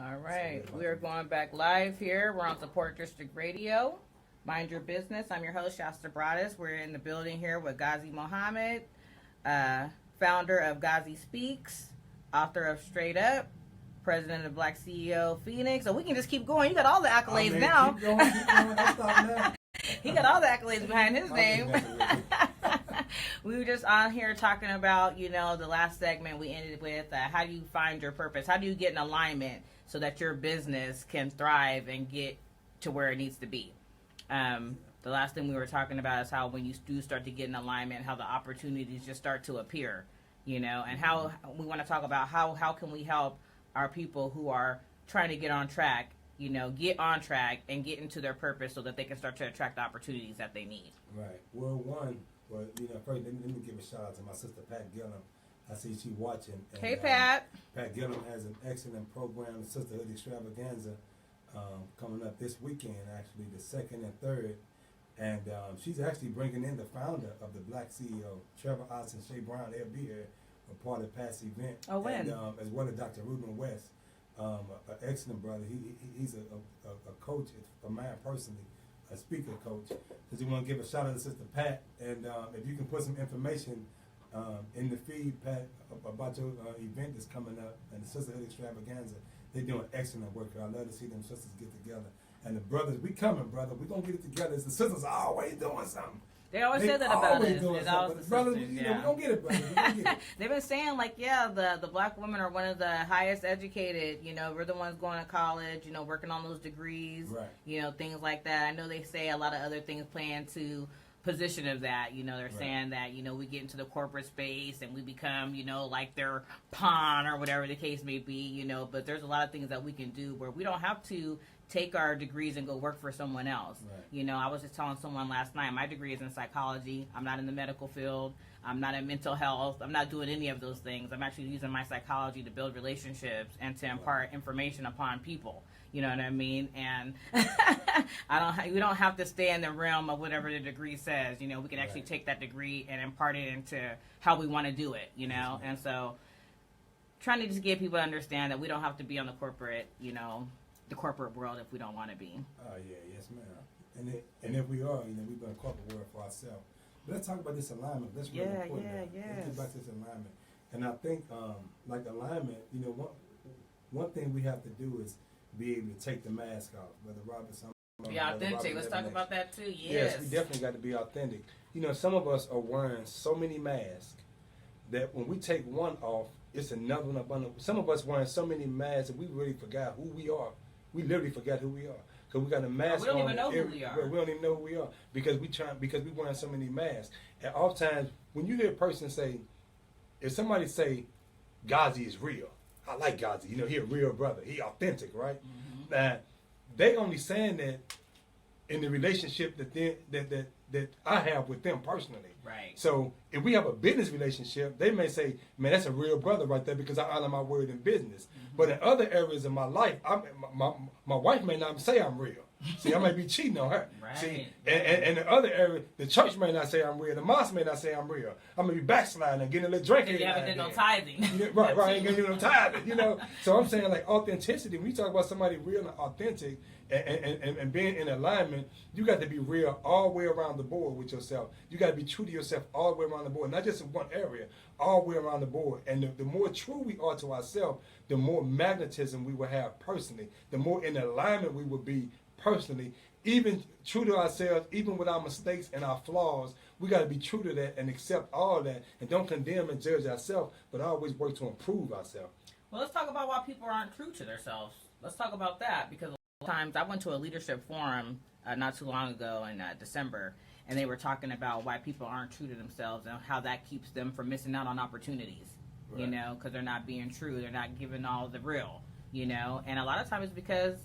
All right, we are going back live here. We're on Support District Radio. Mind your business. I'm your host, Shasta Broadus. We're in the building here with Ghazi Mohammed, founder of Ghazi Speaks, author of Straight Up, president of Black CEO Phoenix. So we can just keep going. You got all the accolades now. Keep going. I'll stop now. He got all the accolades behind his name. We were just on here talking about, the last segment we ended with, how do you find your purpose? How do you get in alignment so that your business can thrive and get to where it needs to be? The last thing we were talking about is how when you do start to get in alignment, how the opportunities just start to appear, and how we want to talk about how can we help our people who are trying to get on track, get on track and get into their purpose so that they can start to attract the opportunities that they need. Right. First, let me give a shout out to my sister, Pat Gillum. I see she watching. And, hey, Pat. Pat Gillum has an excellent program, Sisterhood Extravaganza, coming up this weekend, actually, the 2nd and 3rd. And she's actually bringing in the founder of the Black CEO, Trevor Otts and Shay Brown. They'll be here a part of Pat's event. Oh, when? And, as well as Dr. Ruben West, an excellent brother. He's a coach of mine personally, a speaker coach. Because we want to give a shout out to Sister Pat. And if you can put some information in the feed, Pat, about your event that's coming up and the Sisterhood Extravaganza, they're doing excellent work. I love to see them sisters get together. And the brothers, we coming, brother. We're going to get it together. The sisters are always doing something. They always say that about us. It's always the brothers, we're going to get it, brother. We're gonna get it. They've been saying, the black women are one of the highest educated. We're the ones going to college, working on those degrees, right. Things like that. I know they say a lot of other things play into position of that. They're right. saying that, we get into the corporate space and we become, like their pawn or whatever the case may be, but there's a lot of things that we can do where we don't have to take our degrees and go work for someone else. Right. I was just telling someone last night, my degree is in psychology. I'm not in the medical field. I'm not in mental health. I'm not doing any of those things. I'm actually using my psychology to build relationships and to impart information upon people. You know what I mean? And we don't have to stay in the realm of whatever the degree says. We can actually take that degree and impart it into how we want to do it, And so trying to just get people to understand that we don't have to be on the corporate, the corporate world if we don't want to be. Oh, yeah, yes, ma'am. And if we are, we've been a corporate world for ourselves. But let's talk about this alignment. That's really important. Let's get back to this alignment. And I think, alignment, one thing we have to do is be able to take the mask off. Whether Robert, be authentic. Let's talk about that too. Yes, we definitely got to be authentic. Some of us are wearing so many masks that when we take one off, it's another one up under. Some of us wearing so many masks that we really forgot who we are. We literally forgot who we are because we got a mask on. We don't even know who we are. We don't even know who we are because we wearing so many masks. And oftentimes, when you hear a person say, if somebody say, Ghazi is real, I like Ghazi. He a real brother. He authentic, right? Mm-hmm. Now, they only saying that in the relationship that I have with them personally. Right. So if we have a business relationship, they may say, man, that's a real brother right there because I honor my word in business. Mm-hmm. But in other areas of my life, my wife may not say I'm real. See, I may be cheating on her. Right. See, and in other areas, the church may not say I'm real. The mosque may not say I'm real. I may be backsliding and getting a little drink. You haven't done no tithing. Right, ain't gonna do no tithing, So I'm saying authenticity, when you talk about somebody real and authentic and being in alignment, you got to be real all the way around the board with yourself. You got to be true to yourself all the way around the board, not just in one area, all the way around the board. And the more true we are to ourselves, the more magnetism we will have personally, the more in alignment we will be personally, even true to ourselves, even with our mistakes and our flaws. We got to be true to that and accept all that and don't condemn and judge ourselves, but always work to improve ourselves. Well, let's talk about why people aren't true to themselves. Let's talk about that because a lot of times I went to a leadership forum not too long ago in December, and they were talking about why people aren't true to themselves and how that keeps them from missing out on opportunities, right. Because they're not being true. They're not giving all the real. And a lot of times it's because,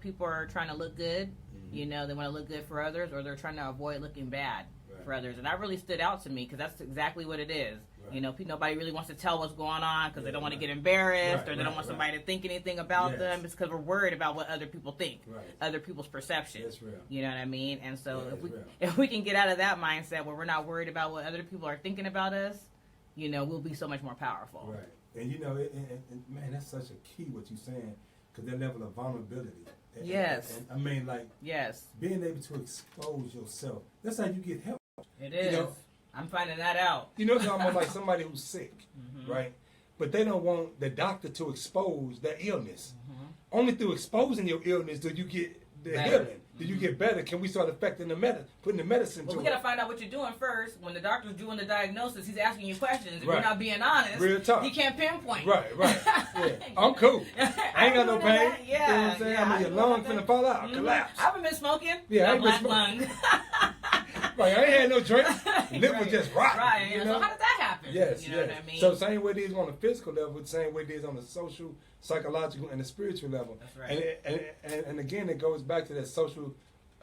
people are trying to look good, they want to look good for others, or they're trying to avoid looking bad for others. And that really stood out to me because that's exactly what it is. Right. Nobody really wants to tell what's going on because they don't want to get embarrassed or they don't want somebody to think anything about them. It's because we're worried about what other people think, other people's perception. That's real. You know what I mean? And so if we can get out of that mindset where we're not worried about what other people are thinking about us, we'll be so much more powerful. Right. And you know, and man, that's such a key what you're saying, because that level of vulnerability. Yes. And I mean, like, yes, being able to expose yourself. That's how you get help. it is. You know, I'm finding that out. you know, it's almost like somebody who's sick, right? But they don't want the doctor to expose their illness. Only through exposing your illness do you get the Better. healing. Do you get better? Can we start affecting the putting the medicine Well, to we it? got to find out what you're doing first. When the doctor's doing the diagnosis, he's asking you questions. If Right. you're not being honest, Real talk. he can't pinpoint. Right. Yeah. I'm cool. I ain't got no pain. Yeah. You know what I'm saying? Yeah, I mean, your lung finna fall out, collapse. I haven't been smoking. Yeah, I No ain't been black smoking. lung. Like, I ain't had no drink. Lip was Right. just rotten. Right. You Yeah. know? So how did that happen? Yes, You know yes. what I mean? So same way it is on the physical level, the same way it is on the social, psychological, and the spiritual level. That's right. And again, it goes back to that social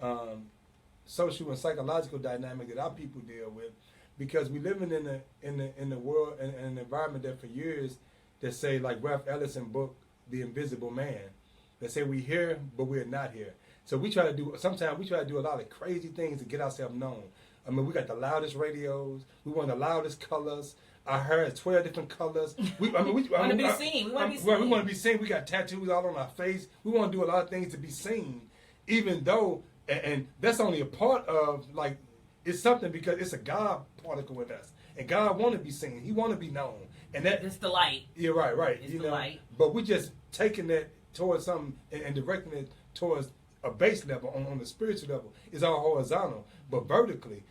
and psychological dynamic that our people deal with, because we living in the world and an environment that for years that say, like Ralph Ellison book, The Invisible Man, that say we here but we're not here. So sometimes we try to do a lot of crazy things to get ourselves known. I mean, we got the loudest radios, we want the loudest colors. Our hair is 12 different colors. We want to be seen. We want to be seen. We want to be seen. We got tattoos all on our face. We want to do a lot of things to be seen, even though, and that's only a part of, like, it's something because it's a God particle in us. And God want to be seen. He want to be known. And that It's the light. Yeah, right. It's the light. But we just taking that towards something and directing it towards a base level on the spiritual level. It's all horizontal, but vertically,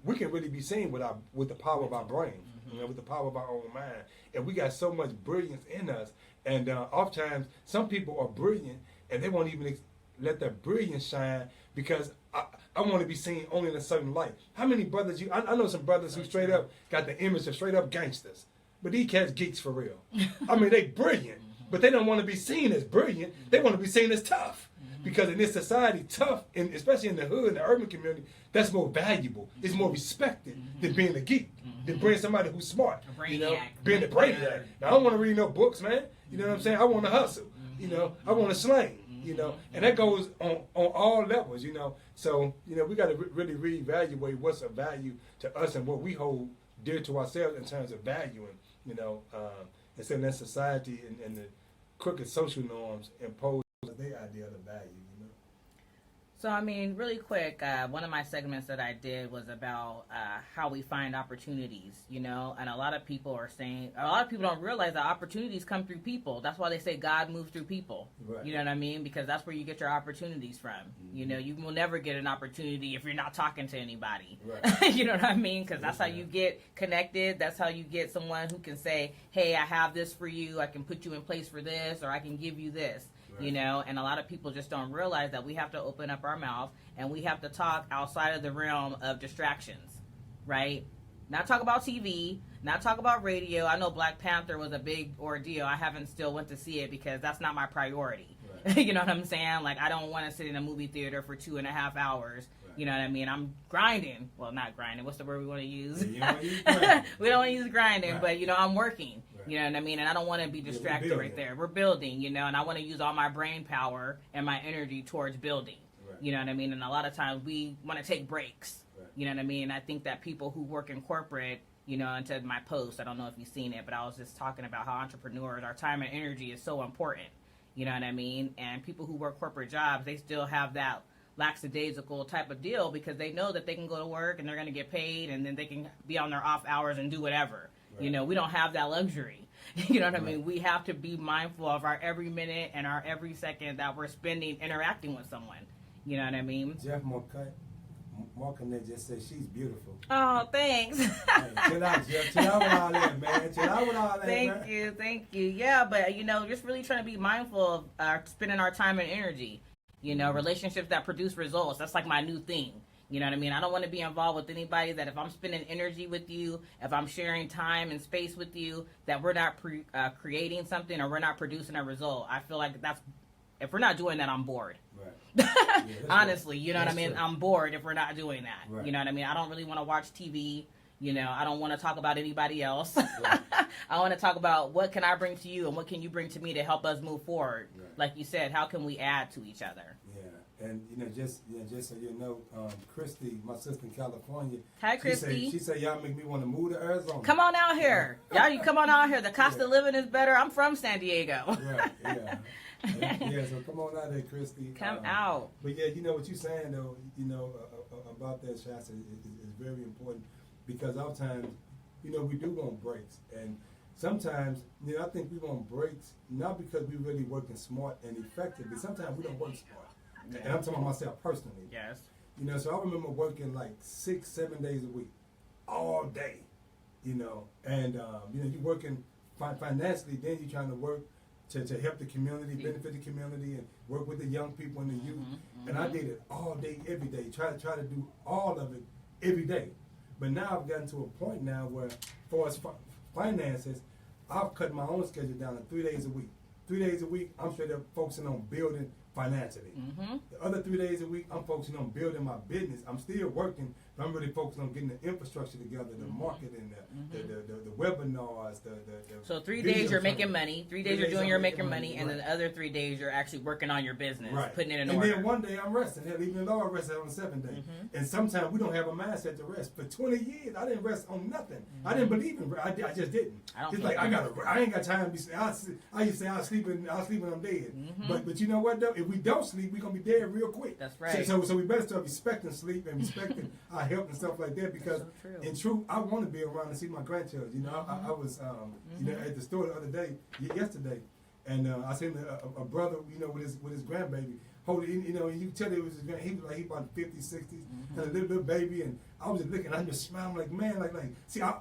we can really be seen with the power of our brain, you know, with the power of our own mind. And we got so much brilliance in us. And oftentimes, some people are brilliant, and they won't even let their brilliance shine because I want to be seen only in a certain light. How many brothers I know some brothers who straight up got the image of straight up gangsters, but these cats geeks for real. I mean, they brilliant, but they don't want to be seen as brilliant. They want to be seen as tough. Because in this society, tough, and especially in the hood, in the urban community, that's more valuable. It's more respected than being a geek, than being somebody who's smart. Brainiac. You know, being a brainiac. Now, I don't want to read no books, man. You know what I'm saying? I want to hustle. You know, I want to slang. You know, and that goes on all levels. You know, so you know we got to really reevaluate what's of value to us and what we hold dear to ourselves in terms of valuing. You know, instead of that society and the crooked social norms impose their idea of value, you know. So, I mean, really quick, one of my segments that I did was about how we find opportunities, you know, and a lot of people don't realize that opportunities come through people. That's why they say God moves through people. Right. You know what I mean? Because that's where you get your opportunities from. You know, you will never get an opportunity if you're not talking to anybody. Right. You know what I mean? Because that's how you get connected. That's how you get someone who can say, hey, I have this for you. I can put you in place for this, or I can give you this. You know, and a lot of people just don't realize that we have to open up our mouth and we have to talk outside of the realm of distractions, right? Not talk about TV, not talk about radio. I know Black Panther was a big ordeal. I haven't still went to see it because that's not my priority. Right. You know what I'm saying? Like, I don't want to sit in a movie theater for 2.5 hours. Right. You know what I mean? I'm grinding. Well, not grinding. What's the word we want to use? Yeah, we don't want to use grinding, right. But, you know, I'm working. You know what I mean? And I don't want to be distracted right there. We're building, you know, and I want to use all my brain power and my energy towards building. Right. You know what I mean? And a lot of times we want to take breaks. Right. You know what I mean? And I think that people who work in corporate, you know, into my post, I don't know if you've seen it, but I was just talking about how entrepreneurs, our time and energy is so important. You know what I mean? And people who work corporate jobs, they still have that lackadaisical type of deal because they know that they can go to work and they're going to get paid and then they can be on their off hours and do whatever. Right. You know, we don't have that luxury. You know what I mean? We have to be mindful of our every minute and our every second that we're spending interacting with someone. You know what I mean? Jeff Marconet just said she's beautiful. Oh, thanks. Hey, chill out, Jeff. Chill out with all that, man. Chill out with all that, Thank you. Yeah, but, you know, just really trying to be mindful of spending our time and energy. You know, relationships that produce results. That's like my new thing. You know what I mean? I don't want to be involved with anybody that if I'm spending energy with you, if I'm sharing time and space with you, that we're not creating something or we're not producing a result. I feel like if we're not doing that, I'm bored. Right. Yeah, honestly, you know what I mean? True. I'm bored if we're not doing that. Right. You know what I mean? I don't really want to watch TV. You know, I don't want to talk about anybody else. Right. I want to talk about what can I bring to you and what can you bring to me to help us move forward. Right. Like you said, how can we add to each other? Yeah. And just so you know, Christy, my sister in California. Hi, Christy. She said y'all make me want to move to Arizona. Come on out here, y'all. You come on out here. The cost of living is better. I'm from San Diego. Yeah. So come on out there, Christy. Come out. But yeah, what you're saying though, about that, Shasta, is very important, because oftentimes, we do want breaks, and sometimes, I think we want breaks not because we really working smart and effectively. Sometimes we don't work smart, and I'm talking about myself personally. Yes. So I remember working like 6-7 days a week, all day, and you're working financially, then you're trying to work to help the community, benefit the community, and work with the young people and the youth. And I did it all day, every day. Try to do all of it every day. But now I've gotten to a point now where, for as finances, I've cut my own schedule down to 3 days a week. 3 days a week, I'm straight up focusing on building financially. The other 3 days a week, I'm focusing on building my business. I'm still working, but I'm really focused on getting the infrastructure together, the marketing, the webinars, So 3 days you're making money, 3 days you're making money, and then the other 3 days you're actually working on your business, putting it in order. And then one day I'm resting. Hell, even though I rested on the 7th day. And sometimes we don't have a mindset to rest. For 20 years, I didn't rest on nothing. I didn't believe in rest. I just didn't. It's like I ain't got time to be. I used to say I'll sleep when I'm dead. But you know what though? If we don't sleep, we're gonna be dead real quick. That's right. So we better start respecting sleep and respecting our health and stuff like that, because in truth, I want to be around to see my grandchildren. I was at the store the other day, yesterday, and I seen a brother, with his grandbaby. Holding, and you tell he was he was like he about 50s, 60s, and a little baby, and I was just looking, I'm just smiling like, man, like see, I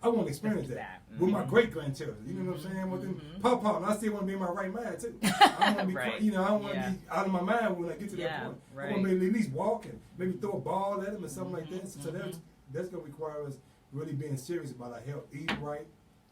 want to experience that with my great grandchildren. You know what I'm saying? With them, pop, and I still want to be in my right mind too. I want to be, I don't want to be out of my mind when I get to that point. I want to at least walk and maybe throw a ball at them or something like that. So that's going to require us really being serious about our health, eating right.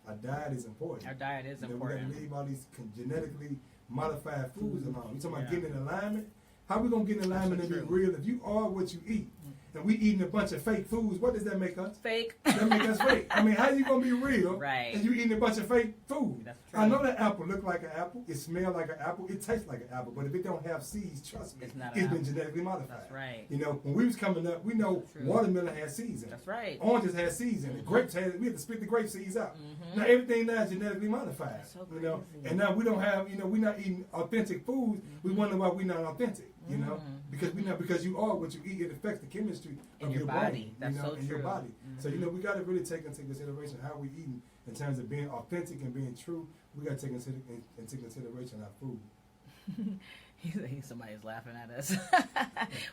Our diet is important. Our diet is important. We got to leave all these genetically modified foods alone. We talking about getting in alignment. How we gonna get in alignment and be real? If you are what you eat, and we eating a bunch of fake foods, what does that make us? Fake. That make us fake. I mean, how you gonna be real? Right. And you eating a bunch of fake food? That's true. I know that apple look like an apple, it smell like an apple, it tastes like an apple, but if it don't have seeds, trust me, it's been genetically modified. That's right. When we was coming up, we know watermelon has seeds in it. That's right. Oranges had seeds in it. Grapes had. We had to split the grape seeds out. Now everything now is genetically modified. That's so crazy. And now we don't have. We're not eating authentic foods. We wonder why we're not authentic. Because you are what you eat. It affects the chemistry of your body. That's so in true. your body. So we got to really take into consideration how we eating in terms of being authentic and being true. We got to take into consideration our food. Somebody's laughing at us.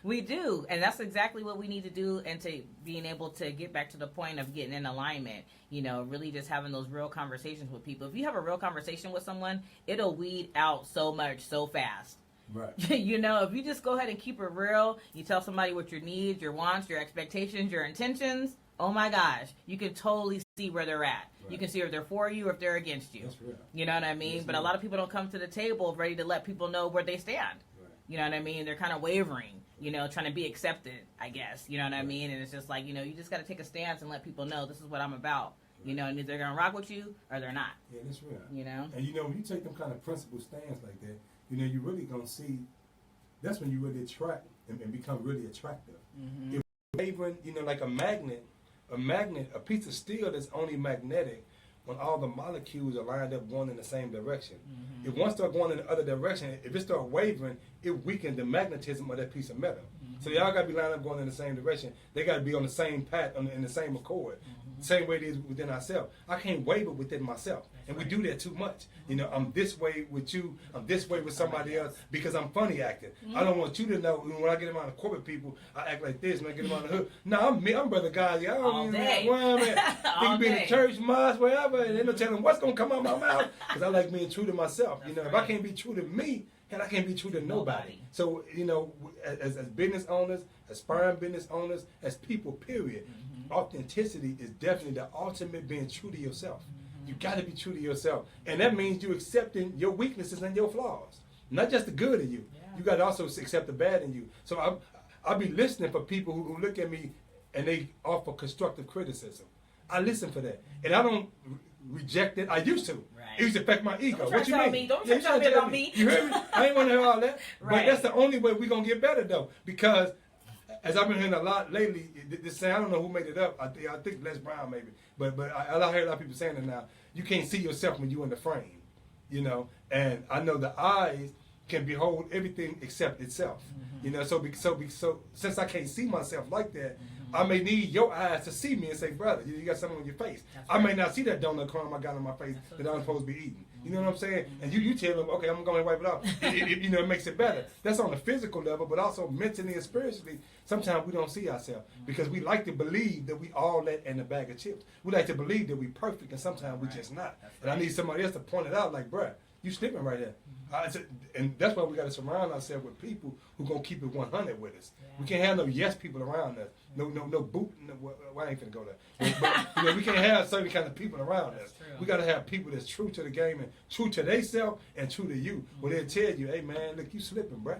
We do, and that's exactly what we need to do, and to being able to get back to the point of getting in alignment. Really just having those real conversations with people. If you have a real conversation with someone, it'll weed out so much so fast. Right. If you just go ahead and keep it real, you tell somebody what your needs, your wants, your expectations, your intentions. Oh my gosh, you can totally see where they're at. Right. You can see if they're for you or if they're against you. That's real. You know what I mean? But a lot of people don't come to the table ready to let people know where they stand. Right. You know what I mean? They're kind of wavering, trying to be accepted, I guess. You know what I mean? And it's just like, you just got to take a stance and let people know this is what I'm about. Right. And either they're going to rock with you or they're not. Yeah, that's real. And when you take them kind of principle stands like that, you really going to see, that's when you really attract and become really attractive. If wavering, like a magnet, a piece of steel that's only magnetic when all the molecules are lined up going in the same direction. If one start going in the other direction, if it start wavering, it weakens the magnetism of that piece of metal. So y'all got to be lined up going in the same direction. They got to be on the same path, in the same accord. Same way it is within ourselves. I can't waver within myself. And we do that too much. I'm this way with you. I'm this way with somebody else because I'm funny acting. I don't want you to know when I get around the corporate people, I act like this. When I get around the hood, no, I'm Brother Ghazi. I don't even know where I'm at. They can be in the church, mosque, wherever, and they don't tell them what's going to come out of my mouth because I like being true to myself. If I can't be true to me, and I can't be true to nobody. So, as business owners, aspiring business owners, as people, period, authenticity is definitely the ultimate being true to yourself. You got to be true to yourself. And that means you accepting your weaknesses and your flaws. Not just the good in you. Yeah. You got to also accept the bad in you. So I'll be listening for people who look at me and they offer constructive criticism. I listen for that. And I don't reject it. I used to. Right. It used to affect my ego. Don't What you tell mean? me. Don't Yeah, tell me about me. You hear me? I ain't want to hear all that. Right. But that's the only way we're going to get better, though. Because as I've been hearing a lot lately, this saying, I don't know who made it up. I think Les Brown maybe. But I hear a lot of people saying it now. You can't see yourself when you're in the frame, you know. And I know the eyes can behold everything except itself, you know. So since I can't see myself like that, I may need your eyes to see me and say, brother, you got something on your face. I may not see that donut crumb I got on my face that I'm supposed to be eating. You know what I'm saying? And you tell them, okay, I'm going to wipe it off. You know, it makes it better. That's on the physical level, but also mentally and spiritually. Sometimes we don't see ourselves because we like to believe that we all that in a bag of chips. We like to believe that we perfect, and sometimes we just not. And I need somebody else to point it out, like, bruh, you slipping right there. And that's why we got to surround ourselves with people who gonna keep it 100 with us. We can't have no yes people around us. No boot. Well, I ain't finna go there. But you know, we can't have certain kind of people around us. We got to have people that's true to the game and true to themselves and true to you. Where they'll tell you, hey man, look, you slipping, bruh.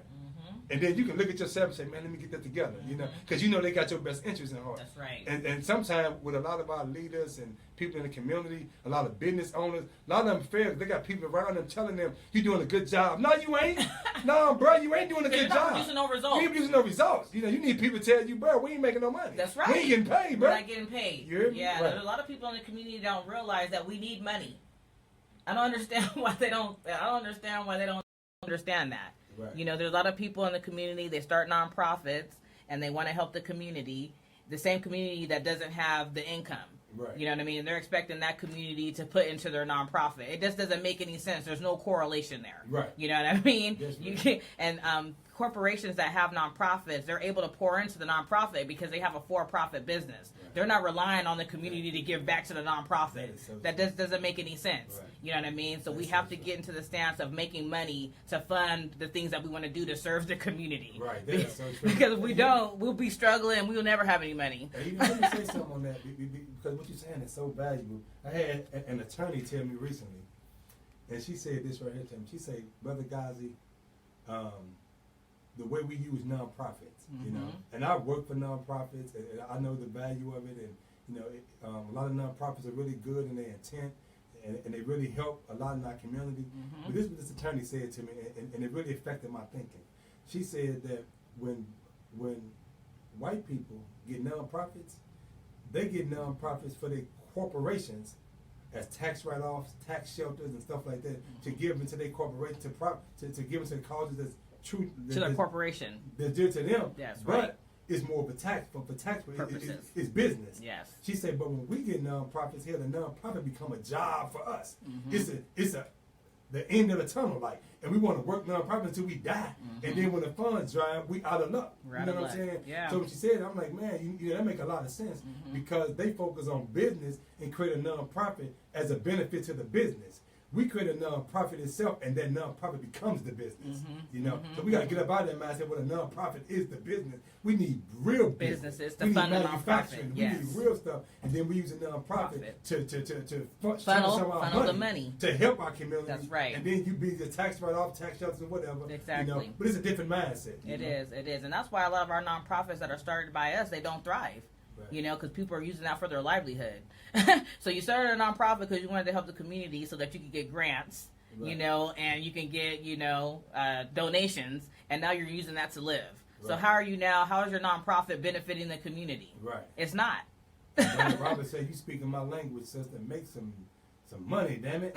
And then you can look at yourself and say, man, let me get that together, you know, because you know they got your best interests in heart. That's right. And sometimes with a lot of our leaders and people in the community, a lot of business owners, a lot of them fail. They got people around them telling them, you're doing a good job. No, you ain't. No, bro, you ain't doing a good job. You're not producing no results. You ain't producing no results. You know, you need people to tell you, bro, we ain't making no money. That's right. We ain't getting paid, bro. We're not getting paid. Yeah, right. A lot of people in the community don't realize that we need money. I don't understand why they don't understand that. Right. You know, there's a lot of people in the community, they start nonprofits and they want to help the community, the same community that doesn't have the income. Right. You know what I mean? And they're expecting that community to put into their nonprofit. It just doesn't make any sense. There's no correlation there. Right. You know what I mean? Yes, you can, and corporations that have nonprofits, they're able to pour into the nonprofit because they have a for-profit business. Right. They're not relying on the community to give back to the nonprofit. That just doesn't make any sense. Right. You know what I mean? So we have to get into the stance of making money to fund the things that we want to do to serve the community. Right. That's so true. Because if we don't, we'll be struggling. We'll never have any money. Hey, let me say something on that because what you're saying is so valuable. I had an attorney tell me recently, and she said this right here to me. She said, Brother Ghazi, the way we use nonprofits, you know, and I work for nonprofits, and I know the value of it, and you know, a lot of nonprofits are really good in their intent, and they really help a lot in our community. But this is what this attorney said to me, and it really affected my thinking. She said that when white people get nonprofits, they get nonprofits for their corporations as tax write-offs, tax shelters, and stuff like that to give into their corporation to give into the causes that's true to the corporation. That's dear to them. That's but right. It's more of a tax purposes. It's business. Yes. She said, but when we get nonprofits here, the nonprofit become a job for us. It's the end of the tunnel, like, and we want to work nonprofit until we die, and then when the funds dry up, we out of luck. You know what I'm saying? Yeah. So when she said, I'm like, man, you know, that make a lot of sense because they focus on business and create a nonprofit as a benefit to the business. We create a nonprofit itself, and that nonprofit becomes the business. You know, so we got to get up out of that mindset. What a nonprofit is the business. We need real businesses to fund the manufacturing. nonprofit. Yes. We need real stuff, and then we use a nonprofit to funnel some of our the money to help our community. That's right. And then you be the tax write-off, tax shelters, or whatever. Exactly. You know? But it's a different mindset. It is, and that's why a lot of our nonprofits that are started by us, they don't thrive. Right. You know, because people are using that for their livelihood. So you started a nonprofit because you wanted to help the community so that you could get grants, you know, and you can get, you know, donations, and now you're using that to live. Right. So how is your nonprofit benefiting the community? Right. It's not. Robert said, you speaking my language, sister, make some money, damn it.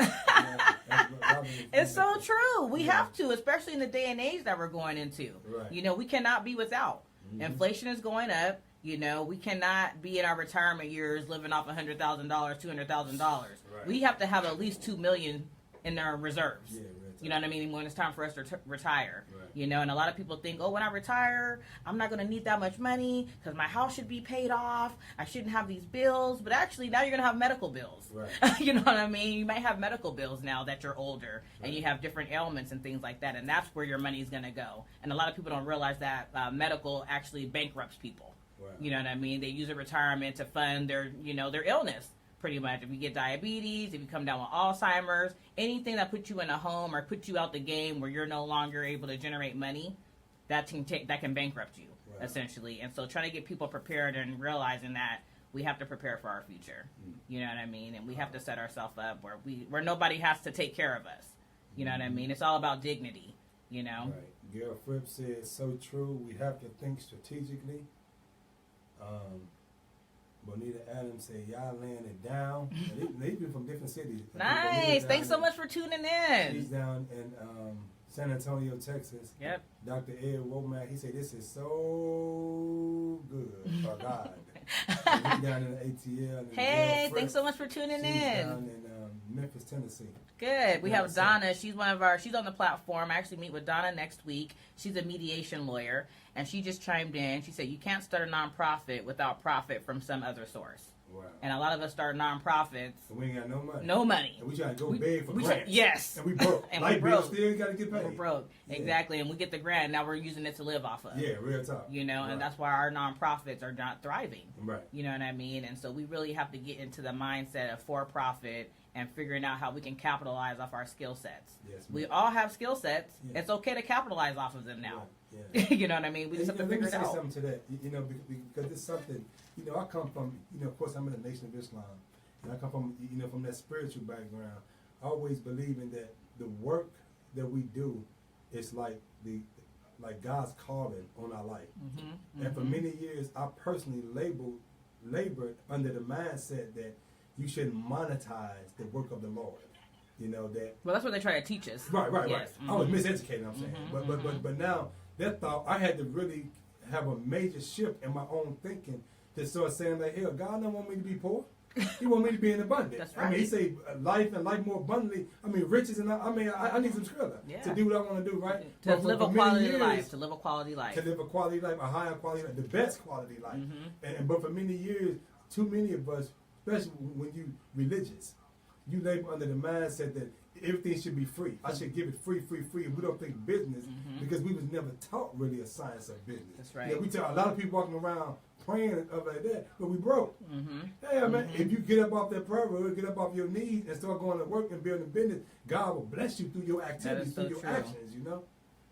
It's so true. We have to, especially in the day and age that we're going into. Right. You know, we cannot be without. Inflation is going up. You know, we cannot be in our retirement years living off $100,000, $200,000. Right. We have to have at least $2 million in our reserves. Yeah, you know what I mean? When it's time for us to retire. Right. You know, and a lot of people think, oh, when I retire, I'm not going to need that much money because my house should be paid off. I shouldn't have these bills. But actually, now you're going to have medical bills. Right. You know what I mean? You might have medical bills now that you're older, and you have different ailments and things like that. And that's where your money is going to go. And a lot of people don't realize that medical actually bankrupts people. Right. You know what I mean? They use a retirement to fund their, you know, their illness, pretty much. If you get diabetes, if you come down with Alzheimer's, anything that puts you in a home or puts you out the game where you're no longer able to generate money, that can bankrupt you, essentially. And so trying to get people prepared and realizing that we have to prepare for our future. You know what I mean? And we have to set ourselves up where nobody has to take care of us. You know what I mean? It's all about dignity, you know? Right. Gail Fripp said, so true. We have to think strategically. Bonita Adams said, y'all laying it down. They've been from different cities. Nice. Thanks so much for tuning in. She's down in San Antonio, Texas. Yep. Dr. Ed Womack, he said, this is so good for God. He's down in the ATL. And Hey, thanks so much for tuning She's in. down in Memphis, Tennessee. Good. We have Donna. She's she's on the platform. I actually meet with Donna next week. She's a mediation lawyer, and she just chimed in. She said, you can't start a nonprofit without profit from some other source. Wow. And a lot of us start nonprofits. And we ain't got no money. No money. And we try to go beg for grants. Yes. And we broke. And Light we broke. bills still got to get paid. We're broke. Yeah. Exactly. And we get the grant. Now we're using it to live off of. Yeah, real talk. You know, and that's why our nonprofits are not thriving. Right. You know what I mean? And so we really have to get into the mindset of for-profit and figuring out how we can capitalize off our skill sets. Yes, we all have skill sets. Yeah. It's okay to capitalize off of them now. Yeah. You know what I mean? We just have to figure it out. Let me say something to that. You know, because it's something, you know, I come from, you know, of course I'm in the Nation of Islam. And I come from, you know, from that spiritual background. Always believing that the work that we do is like God's calling on our life. Mm-hmm. And for many years, I personally labored under the mindset that you shouldn't monetize the work of the Lord. You know that. Well, that's what they try to teach us. Right. Yes. Mm-hmm. I was miseducated. I'm saying, but now that thought, I had to really have a major shift in my own thinking to start saying like, hell, God don't want me to be poor. He want me to be in abundance. That's right. I mean, he say life and life more abundantly. I mean, riches and I need some skrilla to do what I want to do, right? To live a quality life. To live a quality life. To live a quality life, a higher quality life, the best quality life. But for many years, too many of us, especially when you religious, you labor under the mindset that everything should be free. I should give it free. And we don't think business because we was never taught really a science of business. That's right. Yeah, we tell a lot of people walking around praying and stuff like that, but we broke. Yeah, man. If you get up off that prayer road, get up off your knees and start going to work and building business, God will bless you through your activities, through your actions, you know?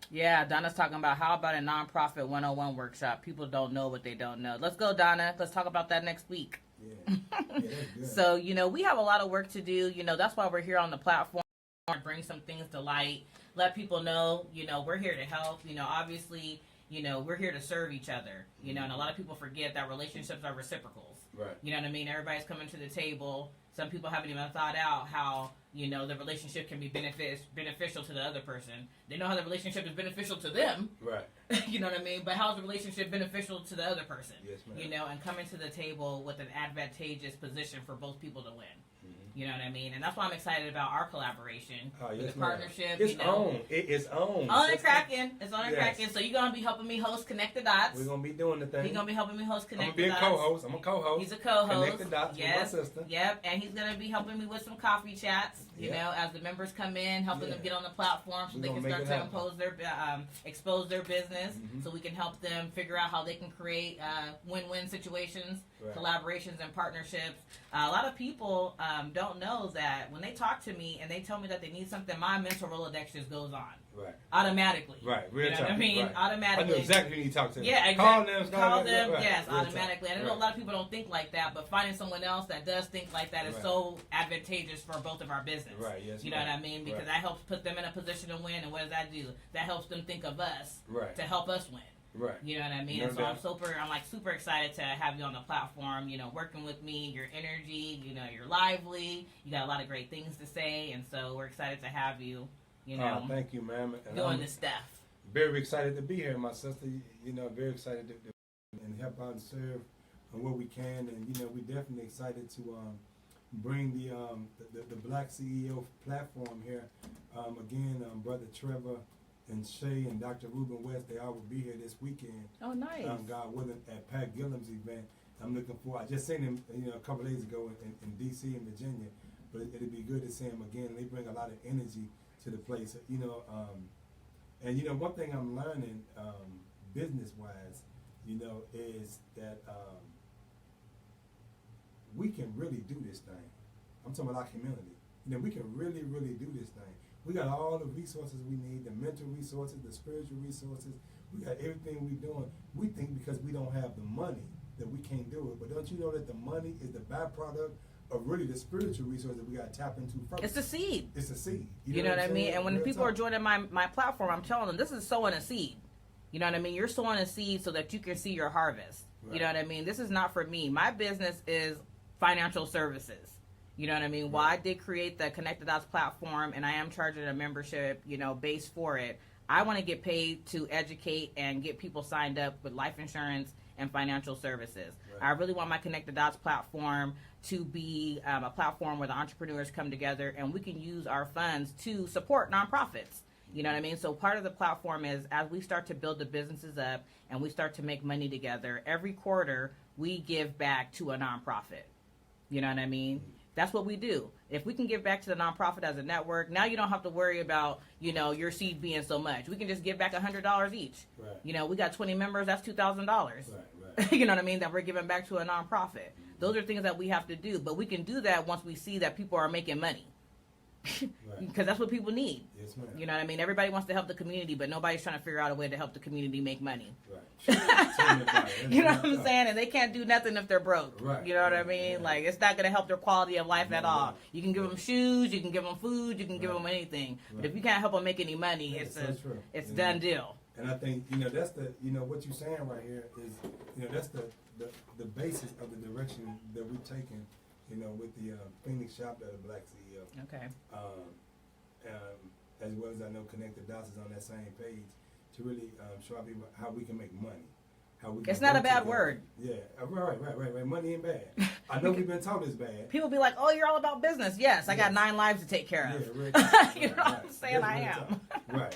Yeah, Donna's talking about how about a nonprofit 101 workshop. People don't know what they don't know. Let's go, Donna. Let's talk about that next week. Yeah, that's good. So, you know, we have a lot of work to do. You know, that's why we're here on the platform, bring some things to light, let people know, you know, we're here to help. You know, obviously, you know, we're here to serve each other, you know, and a lot of people forget that relationships are reciprocals. Right. You know what I mean? Everybody's coming to the table. Some people haven't even thought out how, you know, the relationship can be beneficial to the other person. They know how the relationship is beneficial to them. Right. You know what I mean? But how's the relationship beneficial to the other person? Yes, ma'am. You know, and coming to the table with an advantageous position for both people to win. You know what I mean? And that's why I'm excited about our collaboration. Yes, the partnership. It's you know. on. It is on. On and cracking. It's on and cracking. So you're going to be helping me host Connect the Dots. We're going to be doing the thing. He's going to be helping me host Connect the I'm Dots. going to be a co-host. I'm a co-host. He's a co-host. Connect the Dots with my sister. Yep. And he's going to be helping me with some coffee chats, you know, as the members come in, helping them get on the platform so they can start to expose their business so we can help them figure out how they can create win-win situations, collaborations, and partnerships. A lot of people don't know that when they talk to me and they tell me that they need something, my mental Rolodex just goes on. Right. Automatically. Right. Real you know what I mean? Right. Automatically. I know exactly who you talk to. Yeah, exactly. Call them. Right. Yes, Real automatically. time. And I know a lot of people don't think like that, but finding someone else that does think like that is so advantageous for both of our business. Right. Yes. You know what I mean? Because that helps put them in a position to win. And what does that do? That helps them think of us to help us win. Right. You know what I mean? No and so doubt. I'm super excited to have you on the platform, you know, working with me, your energy, you know, you're lively, you got a lot of great things to say, and so we're excited to have you, you know, thank you, ma'am. And doing this stuff. Very excited to be here, my sister. You know, very excited to and help out and serve where we can, and you know, we're definitely excited to bring the Black CEO platform here. Again, Brother Trevor and Shay and Dr. Ruben West, they all will be here this weekend. Oh, nice. God willing, at Pat Gillum's event. I'm looking forward. I just seen him, you know, a couple days ago in D.C. and Virginia, but it'd be good to see him again. They bring a lot of energy to the place, you know. And you know, one thing I'm learning, business-wise, you know, is that we can really do this thing. I'm talking about our community. You know, we can really, really do this thing. We got all the resources we need, the mental resources, the spiritual resources. We got everything we're doing. We think because we don't have the money that we can't do it. But don't you know that the money is the byproduct of really the spiritual resource that we got to tap into first? It's the seed. It's a seed. You know what I mean? And when people are joining my platform, I'm telling them this is sowing a seed. You know what I mean? You're sowing a seed so that you can see your harvest. Right. You know what I mean? This is not for me. My business is financial services. You know what I mean? Right. While I did create the Connect the Dots platform and I am charging a membership, base for it, I want to get paid to educate and get people signed up with life insurance and financial services. Right. I really want my Connect the Dots platform to be a platform where the entrepreneurs come together and we can use our funds to support nonprofits. You know what I mean? So part of the platform is as we start to build the businesses up and we start to make money together, every quarter we give back to a nonprofit. You know what I mean? That's what we do. If we can give back to the nonprofit as a network, now you don't have to worry about, your seed being so much. We can just give back $100 each. Right. We got 20 members, that's $2,000. Right. You know what I mean? That we're giving back to a nonprofit. Mm-hmm. Those are things that we have to do. But we can do that once we see that people are making money. Because that's what people need. Yes, ma'am. You know what I mean? Everybody wants to help the community, but nobody's trying to figure out a way to help the community make money. Right. You know what I'm saying? And they can't do nothing if they're broke. Right. You know what I mean? Yeah. Like, it's not going to help their quality of life at all. You can give them shoes, you can give them food, you can give them anything. But if you can't help them make any money, it's done deal. And I think, that's the, what you're saying right here is, that's the basis of the direction that we're taking, with the Phoenix Shop at a Black CEO. Okay. As well as I know Connect the Dots is on that same page to really show people how we can make money. It's not a bad word. Yeah, right. Money ain't bad. I know we've been taught it's bad. People be like, "Oh, you're all about business." Yes, I got 9 lives to take care of. Yeah, you know what I'm saying? I am. Right.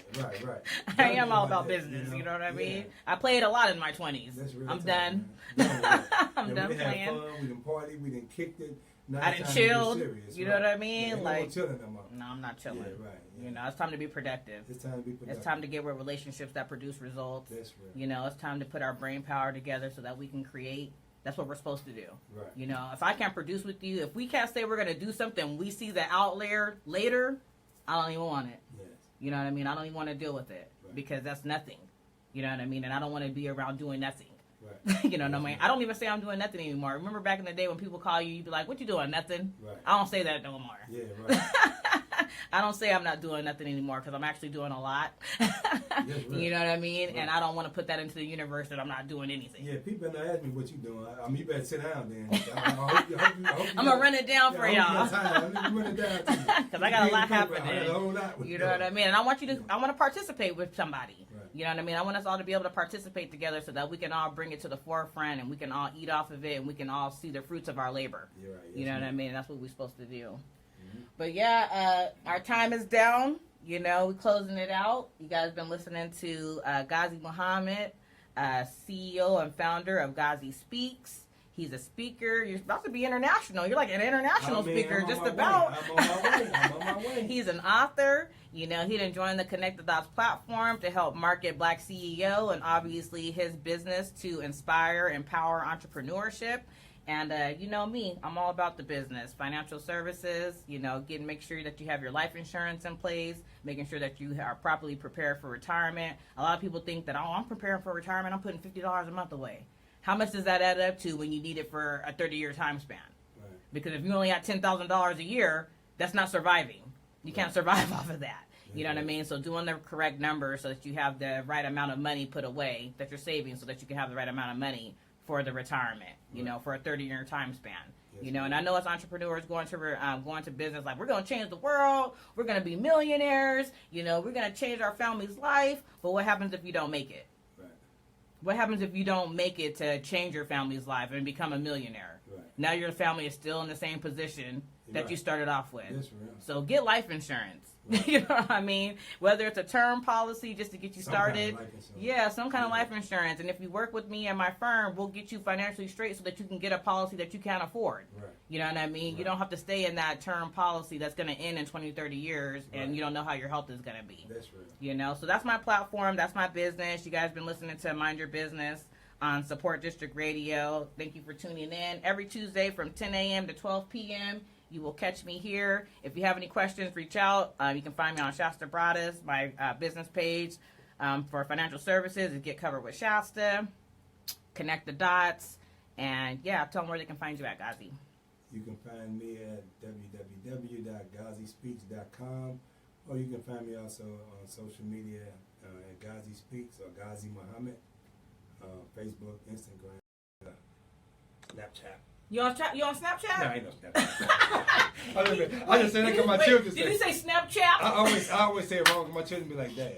I am all about business. You know what I mean? Yeah. I played a lot in my 20s. I'm done. I'm done playing. We had fun. We done partied. We done kicked it. I done chilled. You know what I mean? Yeah, like chilling no more. No, I'm not chilling. Yeah, right. Yeah. It's time to be productive. It's time to get with relationships that produce results. That's right. It's time to put our brain power together so that we can create. That's what we're supposed to do. Right. If I can't produce with you, if we can't say we're going to do something, we see the outlier later, I don't even want it. Yes. You know what I mean? I don't even want to deal with it because that's nothing. You know what I mean? And I don't want to be around doing nothing. Right. You know what I mean? I don't even say I'm doing nothing anymore. Remember back in the day when people call you, you'd be like, "What you doing? Nothing." Right. I don't say that no more. Yeah, right. I don't say I'm not doing nothing anymore because I'm actually doing a lot. Yes, right. You know what I mean? Right. And I don't want to put that into the universe that I'm not doing anything. Yeah, people better ask me what you doing. You better sit down then. I'm going to run it down for y'all. Run it down because I got a lot happening. You know what I mean? And I want to participate with somebody. Right. You know what I mean? I want us all to be able to participate together so that we can all bring it to the forefront and we can all eat off of it and we can all see the fruits of our labor. Right. Yes, you know what I mean? And that's what we're supposed to do. Mm-hmm. But yeah, our time is down. We're closing it out. You guys been listening to Ghazi Muhammad, CEO and founder of Ghazi Speaks. He's a speaker. You're about to be international. You're like an international speaker, just about. I'm on my way. He's an author. He done joined the Connect the Dots platform to help market Black CEO and obviously his business to inspire, empower entrepreneurship. And you know me, I'm all about the business, financial services, make sure that you have your life insurance in place, making sure that you are properly prepared for retirement. A lot of people think that, I'm preparing for retirement, I'm putting $50 a month away. How much does that add up to when you need it for a 30-year time span? Right. Because if you only got $10,000 a year, that's not surviving. You can't survive off of that. You know what I mean? So doing the correct numbers so that you have the right amount of money put away that you're saving so that you can have the right amount of money for the retirement, for a 30-year time span. Yes, and I know as entrepreneurs going to business, like we're going to change the world, we're going to be millionaires, we're going to change our family's life, but what happens if you don't make it? Right. What happens if you don't make it to change your family's life and become a millionaire? Right. Now your family is still in the same position that you started off with. Yes, so get life insurance. Right. You know what I mean? Whether it's a term policy just to get you started. Some kind of life insurance. And if you work with me and my firm, we'll get you financially straight so that you can get a policy that you can't afford. Right. You know what I mean? Right. You don't have to stay in that term policy that's going to end in 20, 30 years and you don't know how your health is going to be. That's right. So that's my platform. That's my business. You guys been listening to Mind Your Business on Support District Radio. Thank you for tuning in. Every Tuesday from 10 a.m. to 12 p.m. You will catch me here. If you have any questions, reach out. You can find me on Shasta Broadus, my business page for financial services is Get Covered with Shasta, Connect the Dots, And yeah, tell them where they can find you at, Ghazi. You can find me at www.ghazispeaks.com, or you can find me also on social media at Ghazi Speaks or Ghazi Muhammad, Facebook, Instagram, Snapchat. You on Snapchat? No, I ain't no Snapchat. I just say that because my children say. Did you say Snapchat? I always say it wrong. My children be like, Dad,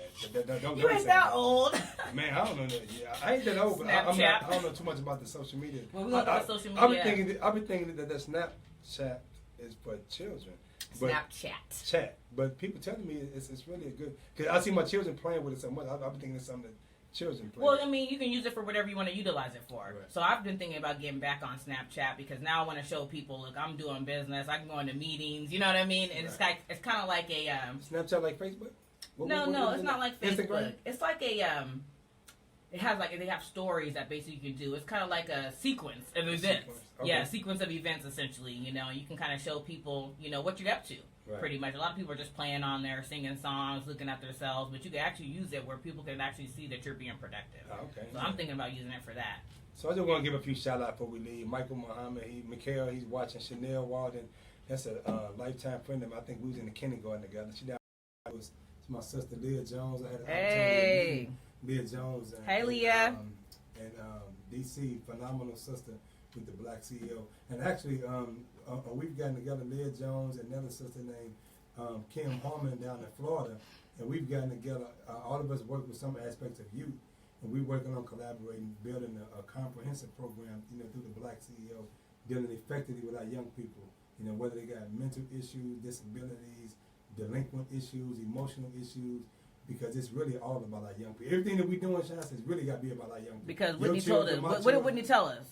don't You ain't that old. Man, I don't know that. Yeah, I ain't that old, but I don't know too much about the social media. Well, we look at social media. I be thinking that Snapchat is for children. But Snapchat. But people telling me it's really a good, because I see my children playing with it so much. I be thinking it's something that children play. Well, I mean, you can use it for whatever you want to utilize it for. Right. So I've been thinking about getting back on Snapchat because now I want to show people, look, I'm doing business. I can go into meetings. You know what I mean? And Right. it's kind of like a Snapchat like Facebook? No, it's not like Facebook. Instagram? It's like a it has like, they have stories that basically you can do. It's kind of like a sequence of events. Okay. Yeah, sequence of events essentially. You know, you can kind of show people, you know, what you're up to. Right. Pretty much. A lot of people are just playing on there, singing songs, looking at themselves, but you can actually use it where people can actually see that you're being productive. Oh, okay. So I'm thinking about using it for that. So I just want to give a few shout outs before we leave. Michael Muhammad, Mikhail, he's watching. Chanel Walden, that's a lifetime friend of mine. I think we was in the kindergarten together. She was my sister Leah Jones. I had an opportunity to meet Leah Jones. And, Hey, Leah. And DC, phenomenal sister with the Black CEO. And actually, we've gotten together, Leah Jones and another sister named Kim Harmon down in Florida. And we've gotten together, all of us work with some aspects of youth. And we're working on collaborating, building a comprehensive program, you know, through the Black CEO, dealing effectively with our young people, you know, whether they got mental issues, disabilities, delinquent issues, emotional issues, because it's really all about our young people. Everything that we're doing, Shasta, is really got to be about our young people. Because Whitney told us, what did Whitney tell us?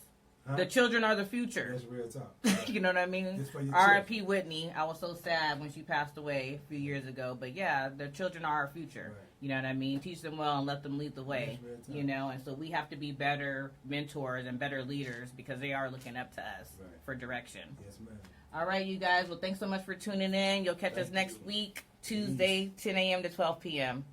Huh? The children are the future. That's real talk. You know what I mean? R.I.P. Whitney. I was so sad when she passed away a few years ago. But yeah, the children are our future. Right. You know what I mean? Teach them well and let them lead the way. You know, and so we have to be better mentors and better leaders because they are looking up to us for direction. Yes, ma'am. All right, you guys. Well, thanks so much for tuning in. You'll catch us next week, Tuesday, 10 a.m. to 12 p.m.